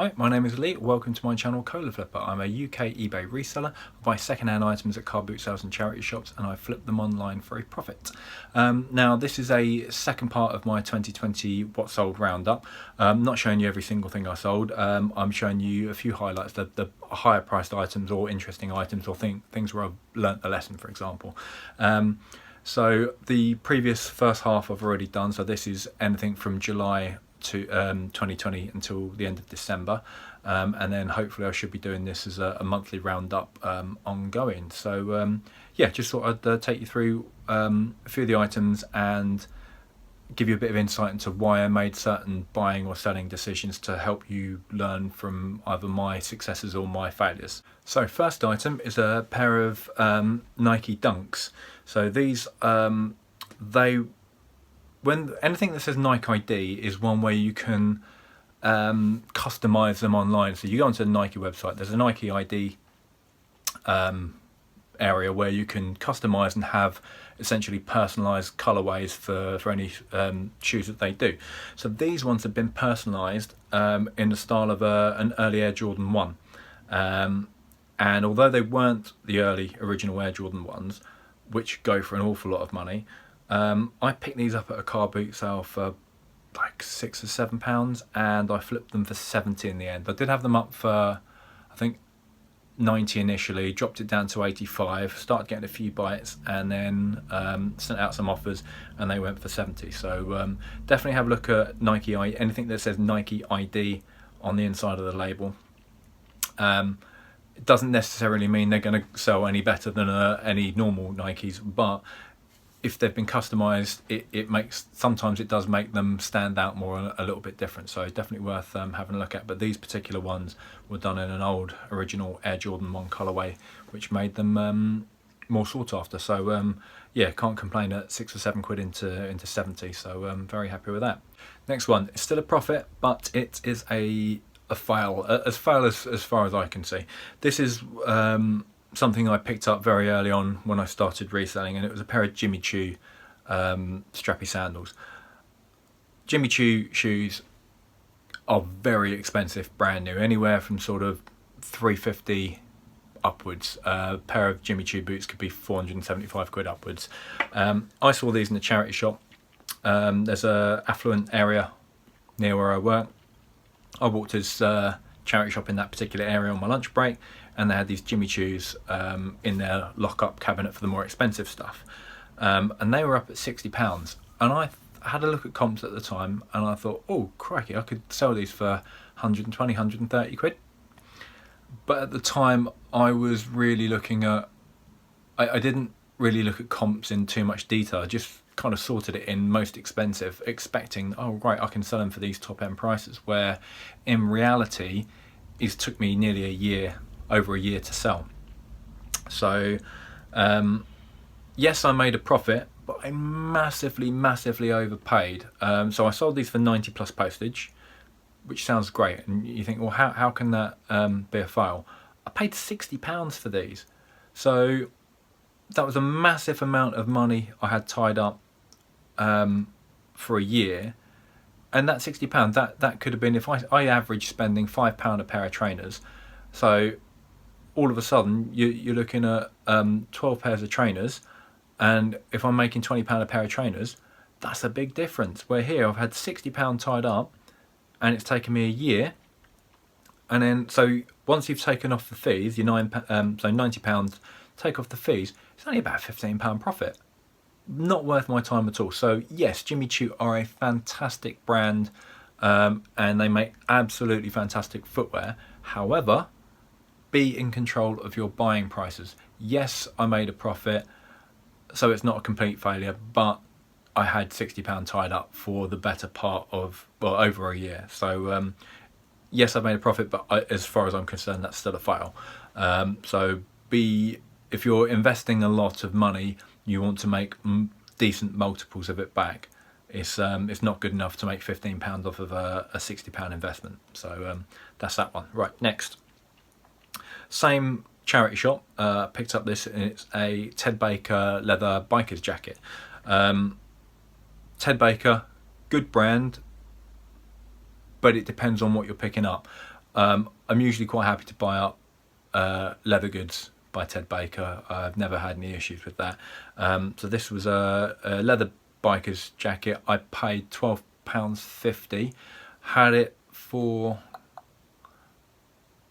Hi, my name is Lee. Welcome to my channel Cola Flipper. I'm a UK eBay reseller. I buy second-hand items at car boot sales and charity shops, and I flip them online for a profit. Now, this is a second part of my 2020 What Sold Roundup. Not showing you every single thing I sold. I'm showing you a few highlights, the higher priced items or interesting items or things where I've learnt a lesson, for example. So the previous first half I've already done. So this is anything from July to 2020 until the end of December, and then hopefully I should be doing this as a monthly roundup ongoing. So yeah, just thought I'd take you through a few of the items and give you a bit of insight into why I made certain buying or selling decisions to help you learn from either my successes or my failures. So first item is a pair of Nike Dunks. So these when anything that says Nike ID is one where you can customize them online. So you go onto the Nike website, there's a Nike ID area where you can customize and have essentially personalized colorways for any shoes that they do. So these ones have been personalized in the style of an early Air Jordan 1. And although they weren't the early original Air Jordan 1s, which go for an awful lot of money, I picked these up at a car boot sale for like £6 or £7, and I flipped them for 70 in the end. I did have them up for, I think, 90 initially, dropped it down to 85, started getting a few bites, and then sent out some offers, and they went for 70. So definitely have a look at Nike ID, anything that says Nike ID on the inside of the label. It doesn't necessarily mean they're going to sell any better than any normal Nikes, but if they've been customized, sometimes it does make them stand out more, a little bit different. So definitely worth having a look at. But these particular ones were done in an old original Air Jordan 1 colorway, which made them more sought after. So yeah, can't complain at £6 or £7 into 70. So I'm very happy with that. Next one, it's still a profit, but it is a fail, as far as I can see. This is something I picked up very early on when I started reselling, and it was a pair of Jimmy Choo strappy sandals. Jimmy Choo shoes are very expensive, brand new, anywhere from sort of £350 upwards. A pair of Jimmy Choo boots could be £475 upwards. I saw these in the charity shop. There's a affluent area near where I work. I walked his charity shop in that particular area on my lunch break, and they had these Jimmy Choos in their lock-up cabinet for the more expensive stuff, and they were up at £60. And I had a look at comps at the time, and I thought, oh crikey, I could sell these for 120, 130 quid. But at the time I was really looking at, I didn't really look at comps in too much detail. I just kind of sorted it in most expensive, expecting, oh right, I can sell them for these top end prices, where in reality it took me nearly over a year to sell. So yes, I made a profit, but I massively overpaid. So I sold these for 90 plus postage, which sounds great, and you think, well, how can that be a fail? I paid £60 for these, so that was a massive amount of money I had tied up for a year. And that £60, that could have been, if I average spending £5 a pair of trainers, so all of a sudden you're looking at 12 pairs of trainers, and if I'm making £20 a pair of trainers, that's a big difference. Where here I've had £60 tied up, and it's taken me a year. And then so once you've taken off the fees, your £90, take off the fees, it's only about a £15 profit. Not worth my time at all. So yes, Jimmy Choo are a fantastic brand, and they make absolutely fantastic footwear. However, be in control of your buying prices. Yes, I made a profit, so it's not a complete failure, but I had £60 tied up for the better part of, well, over a year. So yes, I made a profit, but as far as I'm concerned, that's still a fail. So if you're investing a lot of money, you want to make decent multiples of it back. It's not good enough to make £15 off of a £60 investment. So that's that one. Right, next. Same charity shop, picked up this, and it's a Ted Baker leather biker's jacket. Ted Baker, good brand, but it depends on what you're picking up. I'm usually quite happy to buy up leather goods by Ted Baker. I've never had any issues with that. So this was a leather biker's jacket. I paid £12.50. Had it for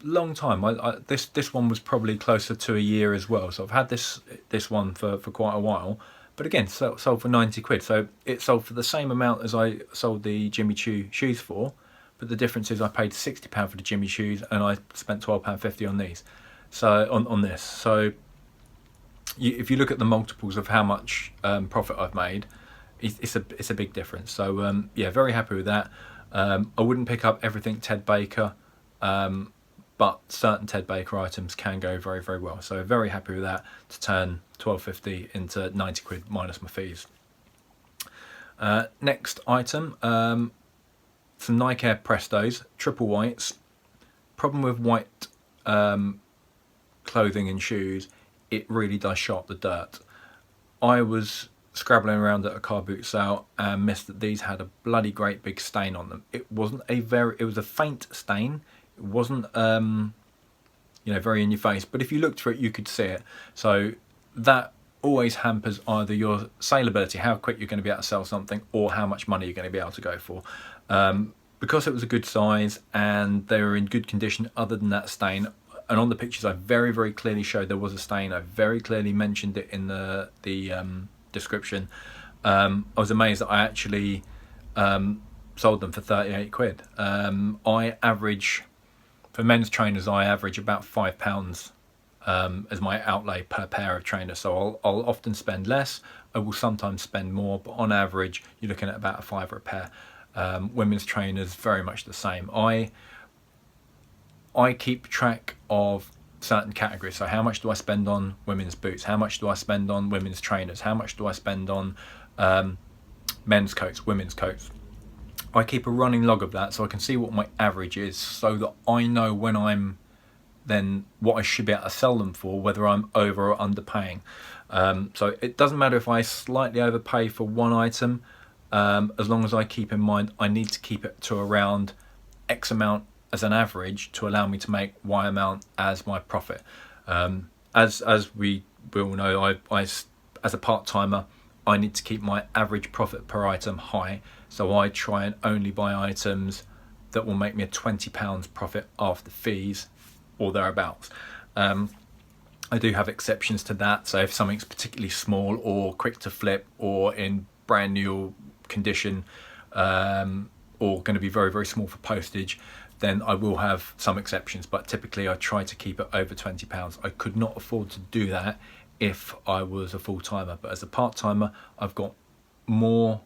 a long time. This one was probably closer to a year as well. So I've had this one for quite a while. But again, sold for 90 quid. So it sold for the same amount as I sold the Jimmy Choo shoes for. But the difference is I paid £60 for the Jimmy shoes and I spent £12.50 on these. So on this. So if you look at the multiples of how much profit I've made, it's a big difference. So yeah, very happy with that. I wouldn't pick up everything Ted Baker, but certain Ted Baker items can go very, very well. So very happy with that, to turn £12.50 into 90 quid minus my fees. Next item, some Nike Air Prestos, triple whites. Problem with white clothing and shoes, it really does show up the dirt. I was scrabbling around at a car boot sale and missed that these had a bloody great big stain on them. It wasn't it was a faint stain. It wasn't very in your face, but if you looked for it you could see it. So that always hampers either your saleability, how quick you're going to be able to sell something, or how much money you're going to be able to go for. Because it was a good size and they were in good condition other than that stain, and on the pictures I very, very clearly showed there was a stain. I very clearly mentioned it in the description. I was amazed that I actually sold them for 38 quid. I average, for men's trainers, I average about £5 as my outlay per pair of trainers. So I'll often spend less, I will sometimes spend more, but on average you're looking at about £5 a pair. Women's trainers, very much the same. I keep track of certain categories. So how much do I spend on women's boots? How much do I spend on women's trainers? How much do I spend on men's coats, women's coats? I keep a running log of that so I can see what my average is, so that I know when I'm then what I should be able to sell them for, whether I'm over or underpaying. So it doesn't matter if I slightly overpay for one item, as long as I keep in mind I need to keep it to around X amount as an average to allow me to make Y amount as my profit. As we all know, I as a part-timer, I need to keep my average profit per item high, so I try and only buy items that will make me a £20 profit after fees or thereabouts. I do have exceptions to that, so if something's particularly small or quick to flip or in brand new condition, or going to be very, very small for postage, then I will have some exceptions, but typically I try to keep it over £20. I could not afford to do that if I was a full-timer, but as a part-timer I've got more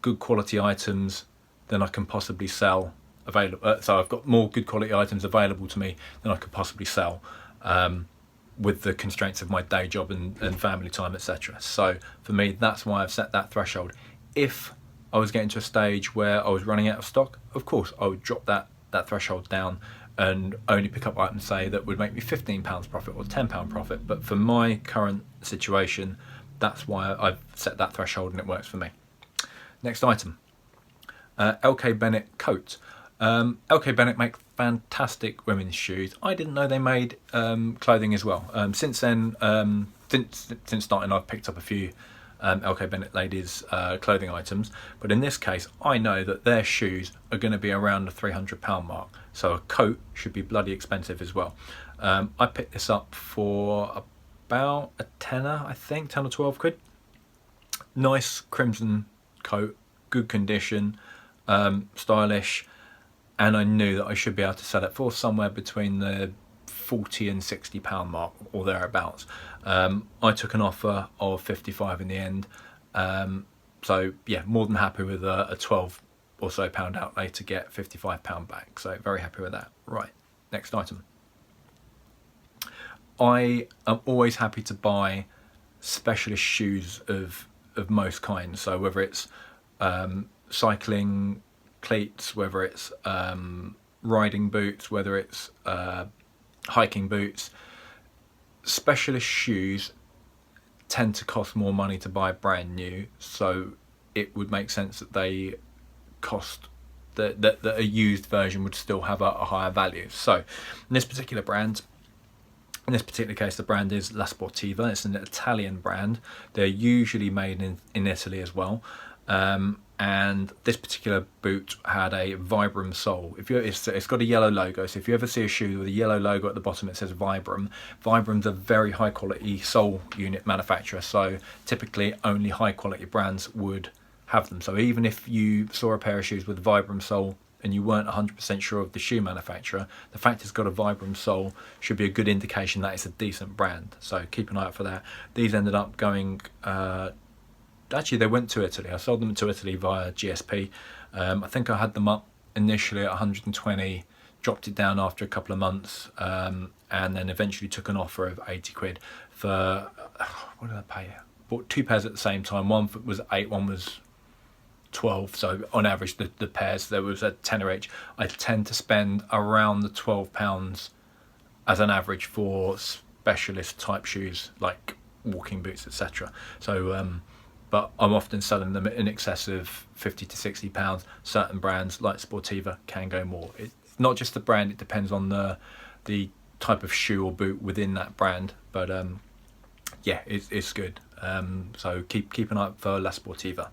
good quality items than I can possibly sell available. So I've got more good quality items available to me than I could possibly sell, with the constraints of my day job and family time, etc. So for me, that's why I've set that threshold. If I was getting to a stage where I was running out of stock, of course I would drop that threshold down and only pick up items, say, that would make me £15 profit or £10 profit. But for my current situation, that's why I've set that threshold and it works for me. Next item, LK Bennett coat. LK Bennett make fantastic women's shoes. I didn't know they made clothing as well. Since then, since starting, I've picked up a few LK Bennett ladies clothing items, but in this case I know that their shoes are going to be around the £300 mark, so a coat should be bloody expensive as well. I picked this up for about a tenner, I think, 10 or 12 quid. Nice crimson coat, good condition, stylish, and I knew that I should be able to sell it for somewhere between the £40 and £60 mark or thereabouts. I took an offer of 55 in the end, so yeah, more than happy with a 12 or so pound outlay to get £55 back, so very happy with that. Right, next item. I am always happy to buy specialist shoes of most kinds, so whether it's cycling cleats, whether it's riding boots, whether it's hiking boots. Specialist shoes tend to cost more money to buy brand new, so it would make sense that they cost that a used version would still have a higher value. So in this particular brand, in this particular case, the brand is La Sportiva. It's an Italian brand. They're usually made in Italy as well. And this particular boot had a Vibram sole. It's got a yellow logo, so if you ever see a shoe with a yellow logo at the bottom, it says Vibram. Vibram's a very high quality sole unit manufacturer, so typically only high quality brands would have them. So even if you saw a pair of shoes with a Vibram sole and you weren't 100% sure of the shoe manufacturer, the fact it's got a Vibram sole should be a good indication that it's a decent brand. So keep an eye out for that. These ended up going... actually, they went to Italy. I sold them to Italy via GSP. I think I had them up initially at 120, dropped it down after a couple of months, and then eventually took an offer of 80 quid for, what did I pay? Bought 2 pairs at the same time. One was 8, one was 12. So on average, the pairs, there was a tenner each. I tend to spend around the £12 as an average for specialist type shoes like walking boots, etc. So but I'm often selling them in excess of £50 to £60. Certain brands like Sportiva can go more. It's not just the brand, it depends on the type of shoe or boot within that brand, but yeah, it's good. So keep an eye out for La Sportiva.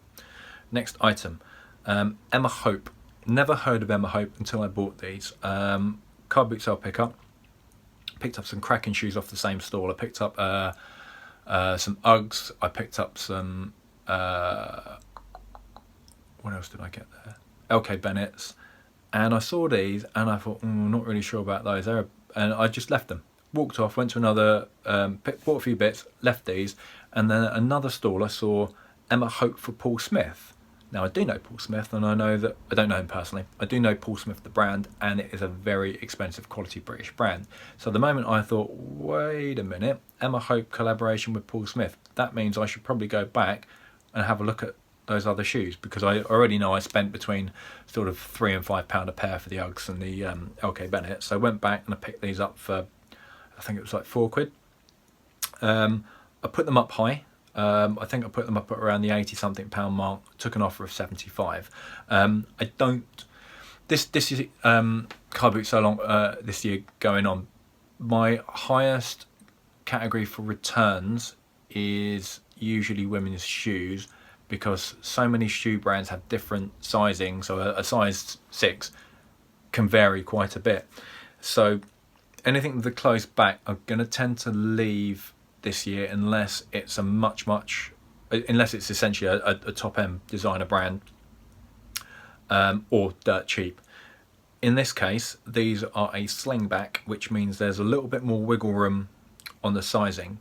Next item, Emma Hope. Never heard of Emma Hope until I bought these. Car boot sale pickup. Picked up some cracking shoes off the same stall. I picked up some Uggs. I picked up some... what else did I get there? LK Bennett's. And I saw these and I thought, not really sure about those. And I just left them. Walked off, went to another, bought a few bits, left these. And then at another stall I saw Emma Hope for Paul Smith. Now I do know Paul Smith, and I know that, I don't know him personally, I do know Paul Smith the brand, and it is a very expensive quality British brand. So the moment I thought, wait a minute, Emma Hope collaboration with Paul Smith, that means I should probably go back and have a look at those other shoes, because I already know I spent between sort of £3 and £5 a pair for the Uggs and the LK Bennett. So I went back and I picked these up for, I think it was like £4. I put them up high. I think I put them up at around the £80-something mark. Took an offer of 75. This is car boot so long this year going on. My highest category for returns is usually women's shoes, because so many shoe brands have different sizing. So a size 6 can vary quite a bit. So anything with the close back, I'm going to tend to leave this year unless it's unless it's essentially a top end designer brand, or dirt cheap. In this case, these are a slingback, which means there's a little bit more wiggle room on the sizing.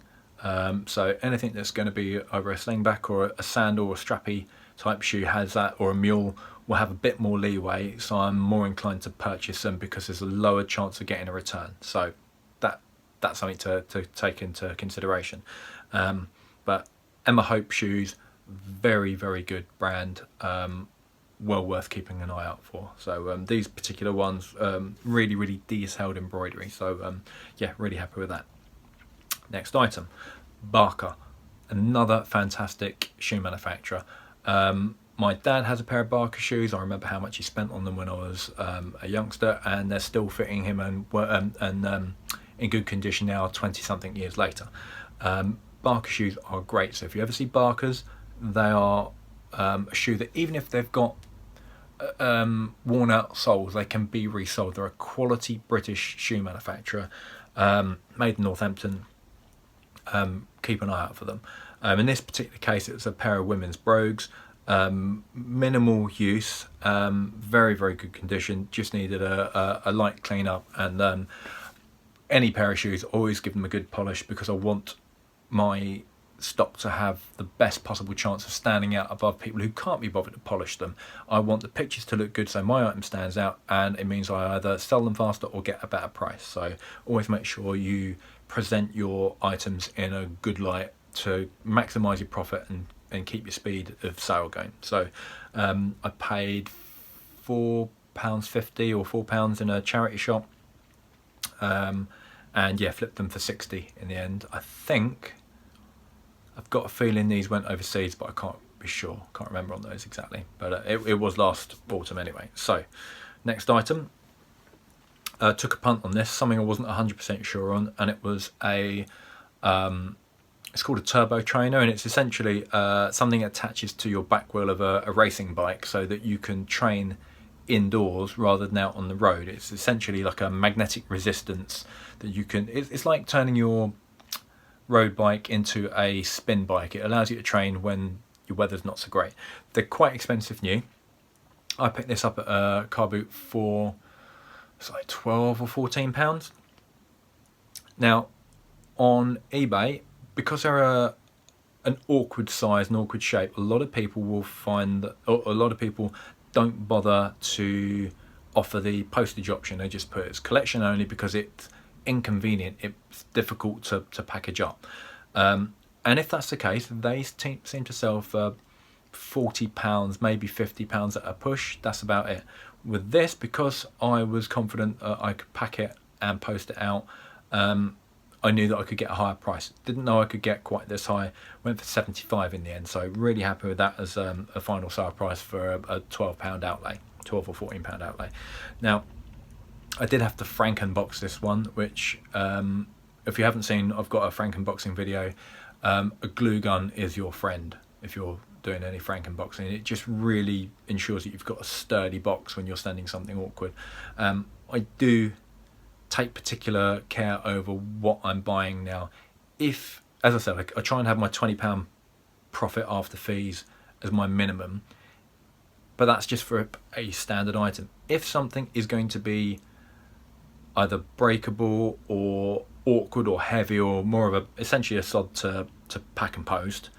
So anything that's going to be either a slingback or a sandal or strappy type shoe has that, or a mule, will have a bit more leeway. So I'm more inclined to purchase them because there's a lower chance of getting a return. So that's something to take into consideration. But Emma Hope shoes, very, very good brand, well worth keeping an eye out for. So these particular ones, really, really detailed embroidery. So yeah, really happy with that. Next item, Barker, another fantastic shoe manufacturer. My dad has a pair of Barker shoes. I remember how much he spent on them when I was a youngster, and they're still fitting him and in good condition now, 20-something years later. Barker shoes are great. So if you ever see Barkers, they are a shoe that even if they've got worn out soles, they can be resold. They're a quality British shoe manufacturer, made in Northampton. Keep an eye out for them. In this particular case, it's a pair of women's brogues. Minimal use, very, very good condition. Just needed a light clean up, and any pair of shoes, always give them a good polish, because I want my stock to have the best possible chance of standing out above people who can't be bothered to polish them. I want the pictures to look good so my item stands out, and it means I either sell them faster or get a better price. So always make sure you present your items in a good light to maximise your profit and keep your speed of sale going. So I paid £4.50 or £4 in a charity shop, and yeah, flipped them for 60 in the end. I think, I've got a feeling these went overseas, but I be sure, can't remember on those exactly, but it was last autumn anyway. So next item, took a punt on this, something I wasn't 100% sure on, and it was a it's called a turbo trainer, and it's essentially something that attaches to your back wheel of a racing bike so that you can train indoors rather than out on the road. It's essentially like a magnetic resistance that you can, it's like turning your road bike into a spin bike. It allows you to train when your weather's not so great. They're quite expensive new. I picked this up at a car boot for, it's like 12 or 14 pounds. Now on eBay, because they're an awkward size and awkward shape, a lot of people will find that, or a lot of people don't bother to offer the postage option. They just put it's collection only because it's inconvenient, it's difficult to package up. And if that's the case, they seem to sell for £40, maybe £50 at a push. That's about it. With this, because I was confident I could pack it and post it out, I knew that I could get a higher price. Didn't know I could get quite this high. Went for 75 in the end, so really happy with that as a final sale price for a £12 outlay, 12 or £14 outlay. Now, I did have to Frankenbox this one, which if you haven't seen, I've got a Frankenboxing video. A glue gun is your friend if you're doing any Frankenboxing. It just really ensures that you've got a sturdy box when you're sending something awkward. I do take particular care over what I'm buying now. If, as I said, I try and have my £20 profit after fees as my minimum, but that's just for a standard item. If something is going to be either breakable or awkward or heavy or more of essentially a sod to pack and post,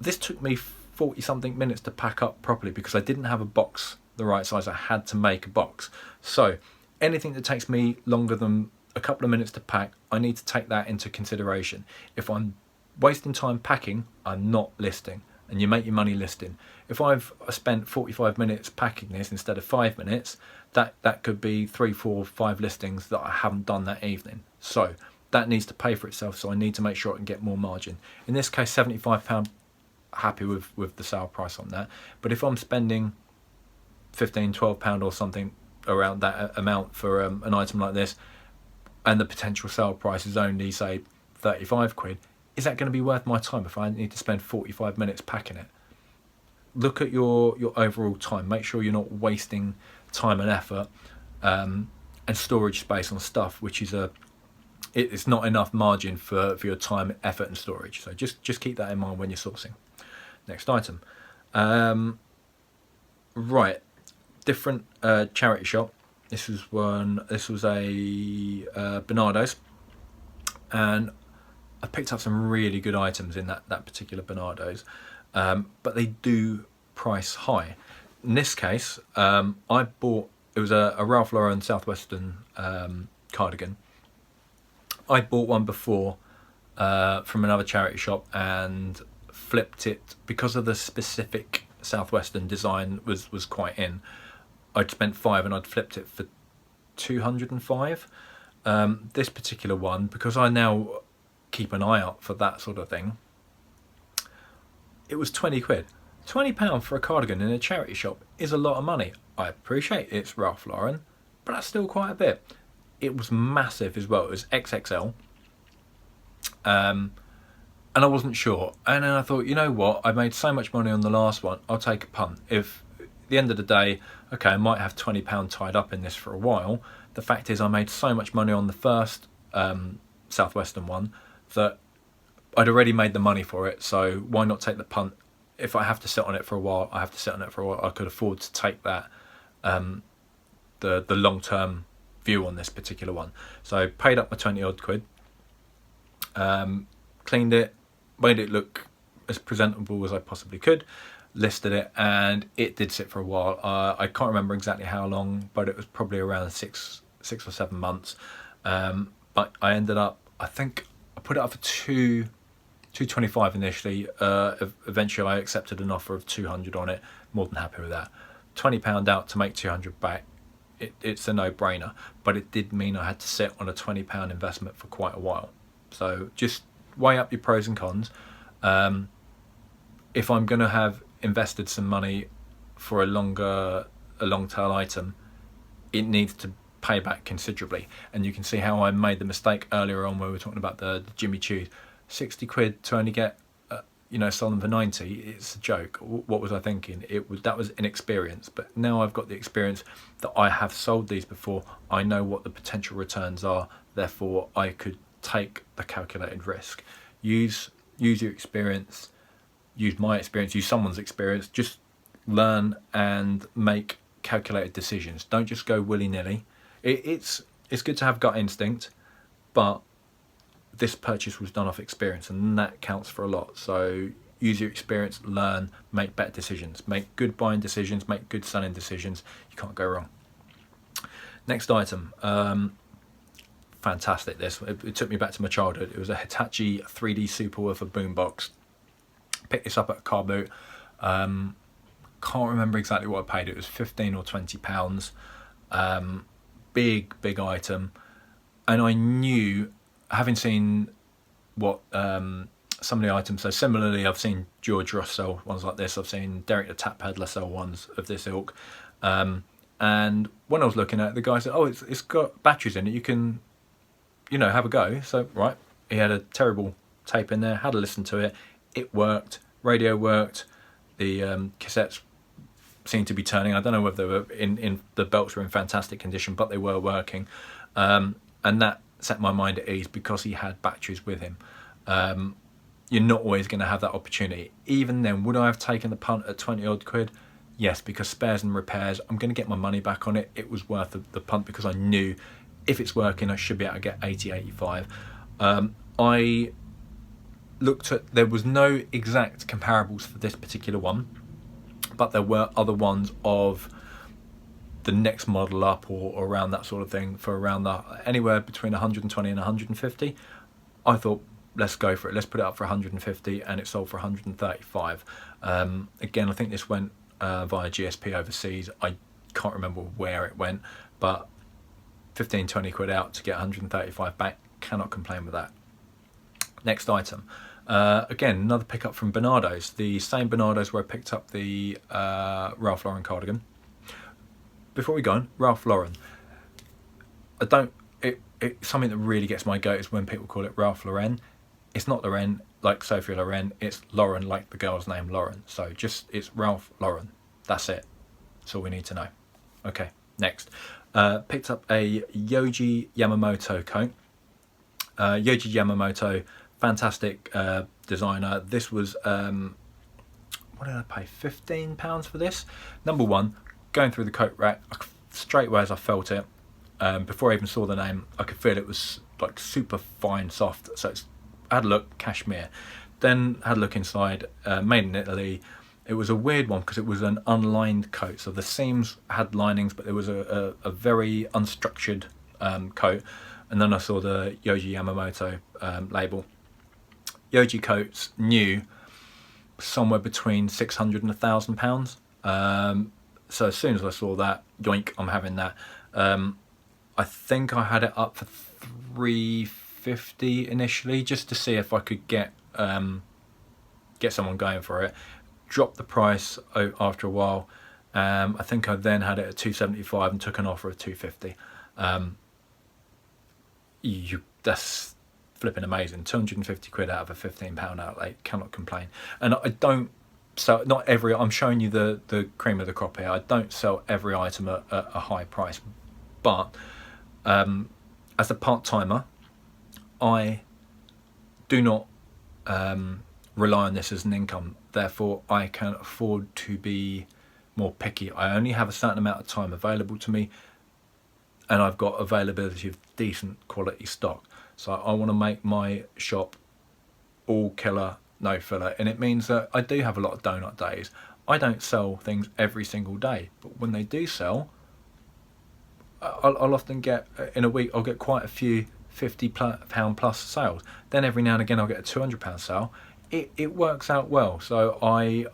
this took me 40 something minutes to pack up properly because I didn't have a box the right size. I had to make a box. So anything that takes me longer than a couple of minutes to pack, I need to take that into consideration. If I'm wasting time packing, I'm not listing, and you make your money listing. If I've spent 45 minutes packing this instead of 5 minutes, that could be 3, 4, 5 listings that I haven't done that evening. So that needs to pay for itself, so I need to make sure I can get more margin. In this case, £75, happy with the sale price on that. But if I'm spending £15, £12 or something around that amount for an item like this, and the potential sale price is only say 35 quid, is that going to be worth my time if I need to spend 45 minutes packing it? Look at your overall time. Make sure you're not wasting time and effort and storage space on stuff which is it's not enough margin for your time, effort and storage. So just keep that in mind when you're sourcing. Next item. Right, different charity shop. This was a Bernardo's, and I picked up some really good items in that particular Bernardo's, but they do price high. In this case, I bought, it was a Ralph Lauren Southwestern cardigan. I bought one before from another charity shop and flipped it because of the specific Southwestern design was quite in. I'd spent £5 and I'd flipped it for 205. This particular one, because I now keep an eye out for that sort of thing, it was 20 quid. £20 for a cardigan in a charity shop is a lot of money. I appreciate it's Ralph Lauren, but that's still quite a bit. It was massive as well. It was XXL. And I wasn't sure. And then I thought, you know what? I made so much money on the last one. I'll take a punt. If at the end of the day, okay, I might have £20 tied up in this for a while. The fact is I made so much money on the first Southwestern one that I'd already made the money for it. So why not take the punt? If I have to sit on it for a while, I have to sit on it for a while. I could afford to take that, the long-term view on this particular one. So paid up my 20 odd quid, cleaned it, made it look as presentable as I possibly could, listed it, and it did sit for a while. I can't remember exactly how long, but it was probably around six or 7 months. But I ended up, I think I put it up for 225 initially. Eventually I accepted an offer of 200 on it. More than happy with that. £20 out to make 200 back. It's a no-brainer, but it did mean I had to sit on a £20 investment for quite a while. So just weigh up your pros and cons. if I'm going to have invested some money for a long tail item, it needs to pay back considerably. And you can see how I made the mistake earlier on where we were talking about the Jimmy Choos. 60 quid to only get sell them for 90, it's a joke. What was I thinking? That was inexperience. But now I've got the experience that I have sold these before. I know what the potential returns are, therefore I could take the calculated risk. Use your experience, use my experience, use someone's experience. Just learn and make calculated decisions. Don't just go willy-nilly. It's good to have gut instinct, but this purchase was done off experience, and that counts for a lot. So use your experience, learn, make better decisions, make good buying decisions, make good selling decisions. You can't go wrong. Next item, fantastic. It took me back to my childhood. It was a Hitachi 3D Superwoofer boombox. Picked this up at a car boot. Can't remember exactly what I paid. It was 15 or 20 pounds. Big item, and I knew, having seen what some of the items, so similarly I've seen George Ross sell ones like this, I've seen Derek the Tap Peddler sell ones of this ilk, and when I was looking at it, the guy said, oh, it's got batteries in it, you can have a go. So right, he had a terrible tape in there, had a listen to it, it worked, radio worked, the cassettes seemed to be turning. I don't know whether they were in the belts were in fantastic condition, but they were working, and that set my mind at ease because he had batteries with him. You're not always going to have that opportunity. Even then, would I have taken the punt at 20 odd quid? Yes, because spares and repairs, I'm going to get my money back on it. It was worth the punt because I knew if it's working, I should be able to get 80, 85. I looked at, there was no exact comparables for this particular one, but there were other ones of the next model up or around that sort of thing for around anywhere between 120 and 150. I thought, let's go for it. Let's put it up for 150, and it sold for 135. Again, I think this went via GSP overseas. I can't remember where it went, but 15, 20 quid out to get 135 back. Cannot complain with that. Next item. Again, another pickup from Bernardo's. The same Bernardo's where I picked up the Ralph Lauren cardigan. Before we go on, Ralph Lauren. It's something that really gets my goat is when people call it Ralph Lauren. It's not Lauren like Sophia Loren. It's Lauren like the girl's name Lauren. So it's Ralph Lauren. That's it. That's all we need to know. Okay, next. Picked up a Yohji Yamamoto coat. Yohji Yamamoto, fantastic designer. This was, what did I pay? £15 for this. Number one, going through the coat rack, straight away as I felt it, before I even saw the name, I could feel it was like super fine, soft. So I had a look, cashmere. Then had a look inside, made in Italy. It was a weird one because it was an unlined coat. So the seams had linings, but there was a very unstructured coat. And then I saw the Yohji Yamamoto label. Yohji coats new, somewhere between £600 and £1,000. So as soon as I saw that, yoink, I'm having that. I think I had it up for £350 initially, just to see if I could get someone going for it. Dropped the price after a while. I think I then had it at £275 and took an offer of £250. That's flipping amazing. 250 quid out of a £15 outlay, cannot complain. And I don't sell, not every, I'm showing you the cream of the crop here. I don't sell every item at a high price, but as a part-timer, I do not rely on this as an income. Therefore, I can afford to be more picky. I only have a certain amount of time available to me, and I've got availability of decent quality stock. So I want to make my shop all killer, no filler. And it means that I do have a lot of donut days. I don't sell things every single day, but when they do sell, I'll often get, in a week, I'll get quite a few £50 plus sales. Then every now and again I'll get a £200 sale. It works out well. So I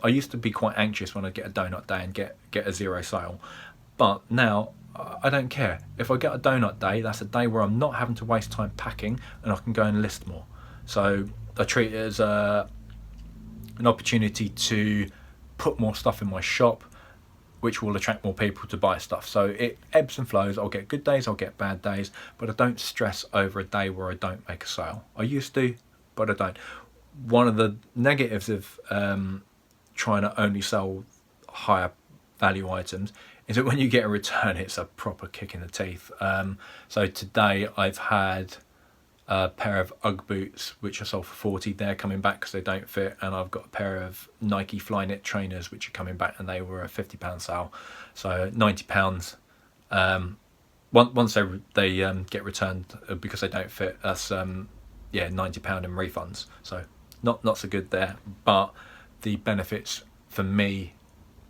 used to be quite anxious when I get a donut day and get a zero sale. But now I don't care. If I get a donut day, that's a day where I'm not having to waste time packing and I can go and list more. So I treat it as an opportunity to put more stuff in my shop, which will attract more people to buy stuff. So it ebbs and flows. I'll get good days, I'll get bad days, but I don't stress over a day where I don't make a sale. I used to, but I don't. One of the negatives of trying to only sell higher value items is that when you get a return, it's a proper kick in the teeth. So today I've had a pair of UGG boots which I sold for 40. They're coming back because they don't fit, and I've got a pair of Nike Flyknit trainers which are coming back, and they were a £50 sale, so £90. Once they get returned because they don't fit, that's £90 in refunds. So not so good there, but the benefits for me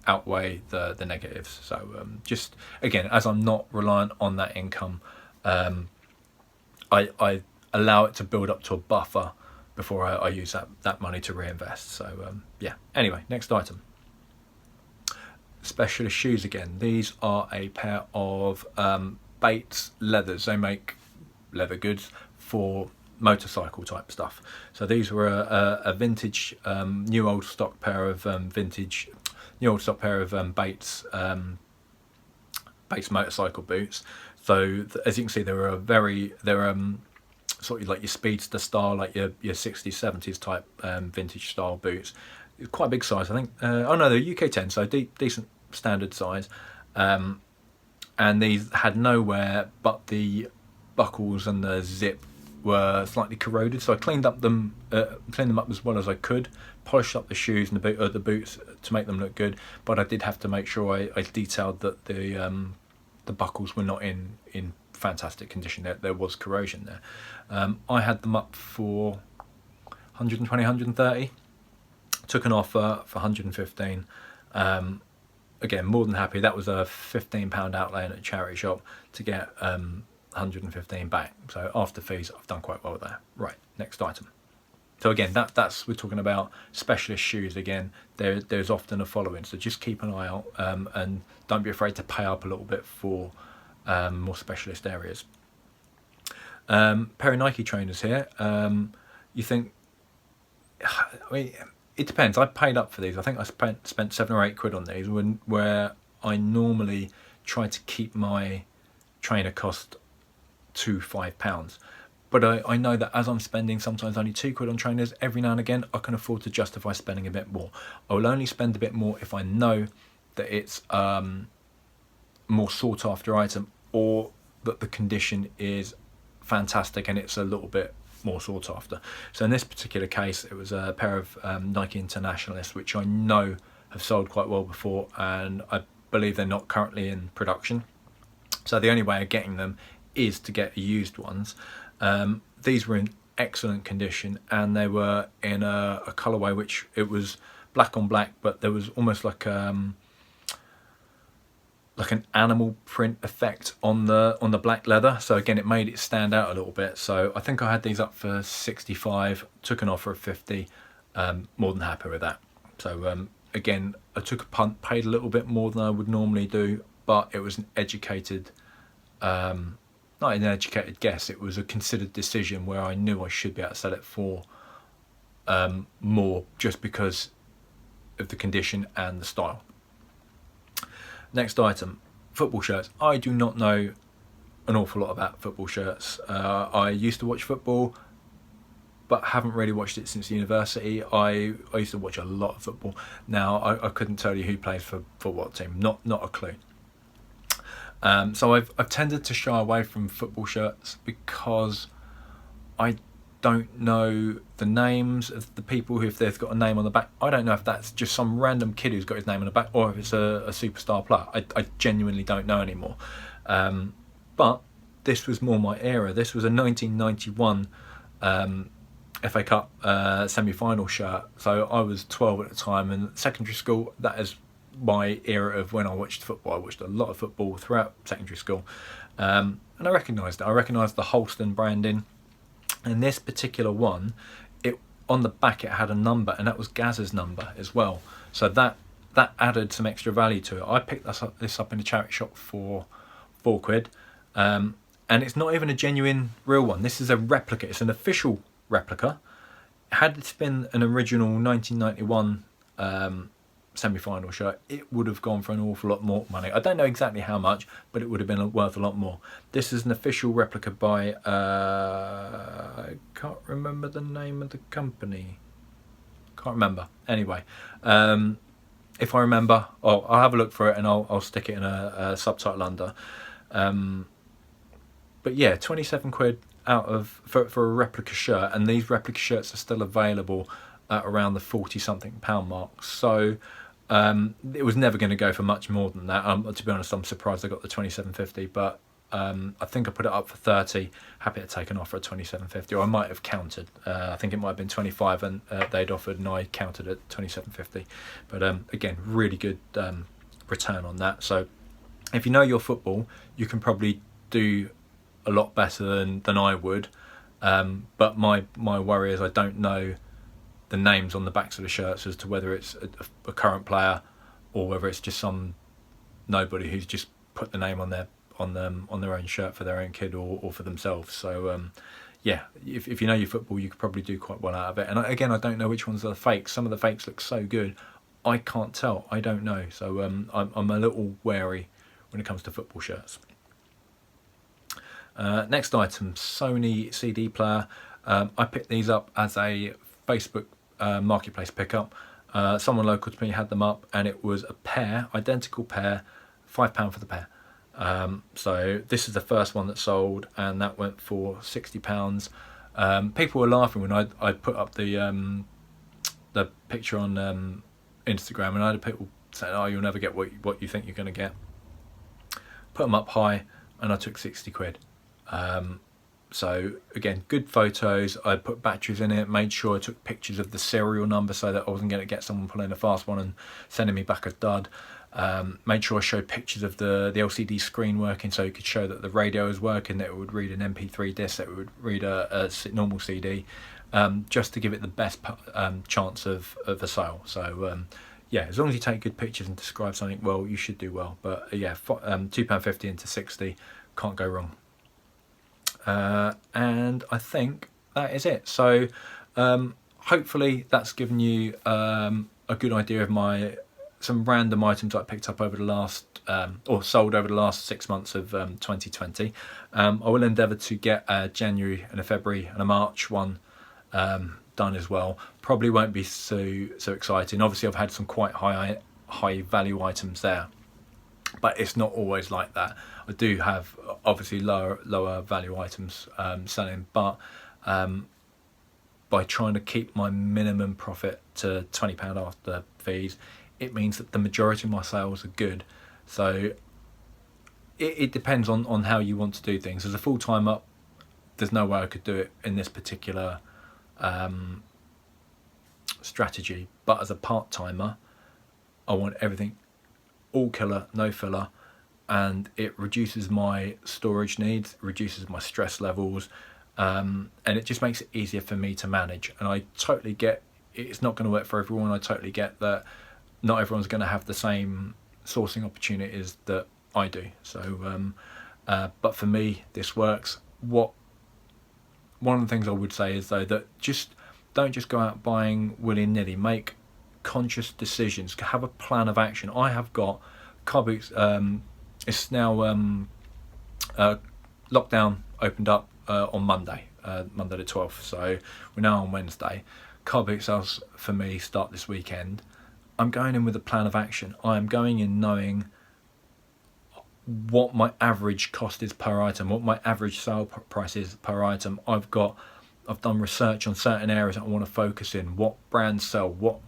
outweigh the negatives. So just again, as I'm not reliant on that income, I allow it to build up to a buffer before I use that money to reinvest. So yeah, anyway, next item. Specialist shoes again. These are a pair of Bates leathers. They make leather goods for motorcycle type stuff. So these were a vintage new old stock pair of Bates Bates motorcycle boots. So as you can see, they're sort of like your speedster style, like your 60s 70s type vintage style boots. Quite a big size, I think. Oh no, they're UK 10, so decent standard size. And these had no wear, but the buckles and the zip were slightly corroded, so I cleaned them up as well as I could, polished up the shoes and the boots to make them look good. But I did have to make sure I detailed that the buckles were not in fantastic condition. There was corrosion there. I had them up for 120, 130. Took an offer for 115. Again, more than happy. That was a £15 outlay in a charity shop to get 115 back. So after fees, I've done quite well there. Right, next item. So again, that's we're talking about specialist shoes again. There's often a following, so just keep an eye out and don't be afraid to pay up a little bit for more specialist areas. Pair of Nike trainers here. You think? I mean, it depends. I paid up for these. I think I spent £7 or £8 on these. Where I normally try to keep my trainer cost to £5. But I know that as I'm spending sometimes only £2 on trainers, every now and again I can afford to justify spending a bit more. I will only spend a bit more if I know that it's more sought after item, or that the condition is fantastic and it's a little bit more sought after. So in this particular case, it was a pair of Nike Internationalists, which I know have sold quite well before, and I believe they're not currently in production. So the only way of getting them is to get used ones. These were in excellent condition, and they were in a colourway which it was black on black, but there was almost like an animal print effect on the black leather. So again, it made it stand out a little bit. So I think I had these up for 65, took an offer of 50, more than happy with that. So again, I took a punt, paid a little bit more than I would normally do, but it was an educated, not an educated guess, it was a considered decision where I knew I should be able to sell it for more, just because of the condition and the style. Next item, football shirts. I do not know an awful lot about football shirts. I used to watch football, but haven't really watched it since university. I used to watch a lot of football. Now I couldn't tell you who plays for what team. Not a clue. So I've tended to shy away from football shirts because I don't know the names of the people who, if they've got a name on the back, I don't know if that's just some random kid who's got his name on the back, or if it's a superstar player. I genuinely don't know anymore. But this was more my era. This was a 1991 FA Cup semi-final shirt. So I was 12 at the time, and secondary school, that is my era of when I watched football. I watched a lot of football throughout secondary school, and I recognised it. I recognised the Holston branding. And this particular one, on the back it had a number, and that was Gaz's number as well. So that added some extra value to it. I picked this up in a charity shop for £4, and it's not even a genuine real one. This is a replica. It's an official replica. Had it been an original 1991 semi-final shirt, it would have gone for an awful lot more money. I don't know exactly how much, but it would have been worth a lot more. This is an official replica by I can't remember the name of the company. Can't remember. Anyway, if I remember, I'll have a look for it and I'll stick it in a subtitle under. But yeah, 27 quid out of for a replica shirt, and these replica shirts are still available at around the 40 something pound mark. So it was never going to go for much more than that. To be honest, I'm surprised I got the 27.50, but I think I put it up for 30. Happy to take an offer at 27.50, or I might have countered. I think it might have been 25 and they'd offered and I countered at 27.50. But again, really good return on that. So if you know your football, you can probably do a lot better than I would. But my worry is I don't know the names on the backs of the shirts as to whether it's a current player or whether it's just some nobody who's just put the name on their own shirt for their own kid or for themselves. So yeah, if you know your football, you could probably do quite well out of it. And again, I don't know which ones are the fakes. Some of the fakes look so good, I can't tell. I don't know. So I'm a little wary when it comes to football shirts. Next item, Sony CD player. I picked these up as a Facebook marketplace pickup. Someone local to me had them up, and it was a pair, identical pair, £5 for the pair. So this is the first one that sold, and that went for £60. People were laughing when I put up the picture on Instagram, and I had people saying, "Oh, you'll never get what you think you're going to get." Put them up high, and I took 60 quid. So again, good photos. I put batteries in it, made sure I took pictures of the serial number so that I wasn't going to get someone pulling a fast one and sending me back a dud. Made sure I showed pictures of the LCD screen working, so you could show that the radio is working, that it would read an MP3 disc, that it would read a normal CD, just to give it the best chance of a sale. So yeah, as long as you take good pictures and describe something well, you should do well. But yeah, £2.50 into 60, can't go wrong. And I think that is it. So hopefully that's given you a good idea of some random items I picked up over the last or sold over the last 6 months of 2020. I will endeavour to get a January and a February and a March one done as well. Probably won't be so exciting. Obviously I've had some quite high value items there, but it's not always like that. I do have obviously lower value items selling, but by trying to keep my minimum profit to £20 after fees, it means that the majority of my sales are good. So it depends on how you want to do things. As a full-timer, there's no way I could do it in this particular strategy, but as a part-timer, I want everything all killer, no filler, and it reduces my storage needs, reduces my stress levels, and it just makes it easier for me to manage. And I totally get it's not going to work for everyone. I totally get that not everyone's going to have the same sourcing opportunities that I do. So but for me this works. One of the things I would say is though that don't just go out buying willy-nilly. Make conscious decisions, have a plan of action. I have got car boots. It's now lockdown opened up on Monday the 12th, so we're now on Wednesday. Car boot sales for me start this weekend. I'm going in with a plan of action. I am going in knowing what my average cost is per item, what my average sale price is per item. I've done research on certain areas that I want to focus in, what brands sell, what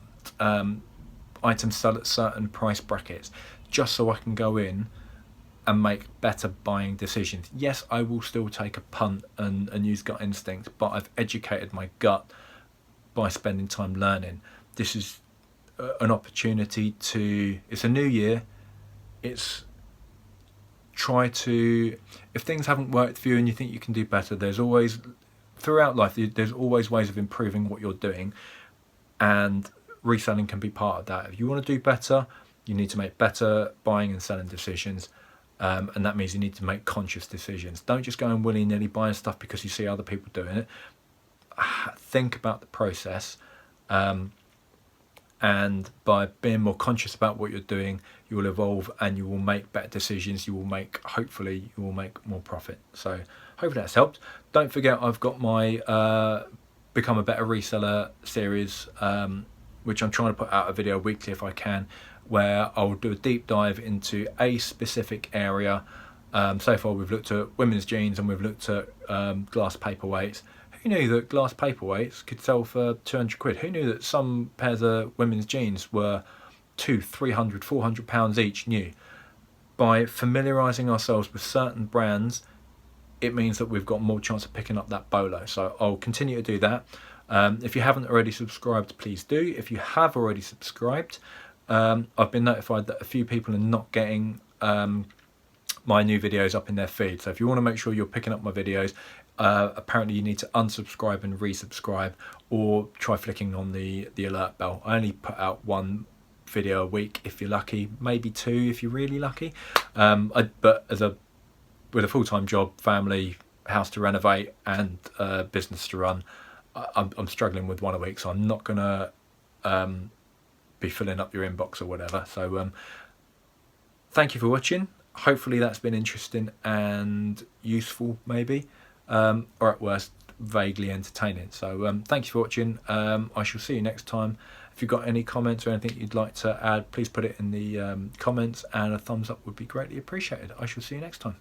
items sell at certain price brackets, just so I can go in and make better buying decisions. Yes, I will still take a punt and use gut instinct, but I've educated my gut by spending time learning. This is an opportunity it's a new year. It's try to, if things haven't worked for you and you think you can do better, there's always, throughout life, there's always ways of improving what you're doing, and reselling can be part of that. If you want to do better, you need to make better buying and selling decisions, and that means you need to make conscious decisions. Don't just go and willy-nilly buying stuff because you see other people doing it. think about the process, and by being more conscious about what you're doing, you will evolve and you will make better decisions. Hopefully you will make more profit. So hopefully that's helped. Don't forget, I've got my Become a Better Reseller series, which I'm trying to put out a video weekly if I can, where I'll do a deep dive into a specific area. So far we've looked at women's jeans and we've looked at glass paperweights. Who knew that glass paperweights could sell for 200 quid? Who knew that some pairs of women's jeans were 200, 300, 400 pounds each new? By familiarising ourselves with certain brands, it means that we've got more chance of picking up that bolo. So I'll continue to do that. If you haven't already subscribed, please do. If you have already subscribed, I've been notified that a few people are not getting my new videos up in their feed. So if you want to make sure you're picking up my videos, apparently you need to unsubscribe and resubscribe, or try flicking on the alert bell. I only put out one video a week if you're lucky, maybe two if you're really lucky. But with a full-time job, family, house to renovate, and business to run, I'm struggling with one a week, so I'm not gonna be filling up your inbox or whatever. So thank you for watching. Hopefully that's been interesting and useful, maybe, or at worst vaguely entertaining. So thank you for watching. I shall see you next time. If you've got any comments or anything you'd like to add, please put it in the comments, and a thumbs up would be greatly appreciated. I shall see you next time.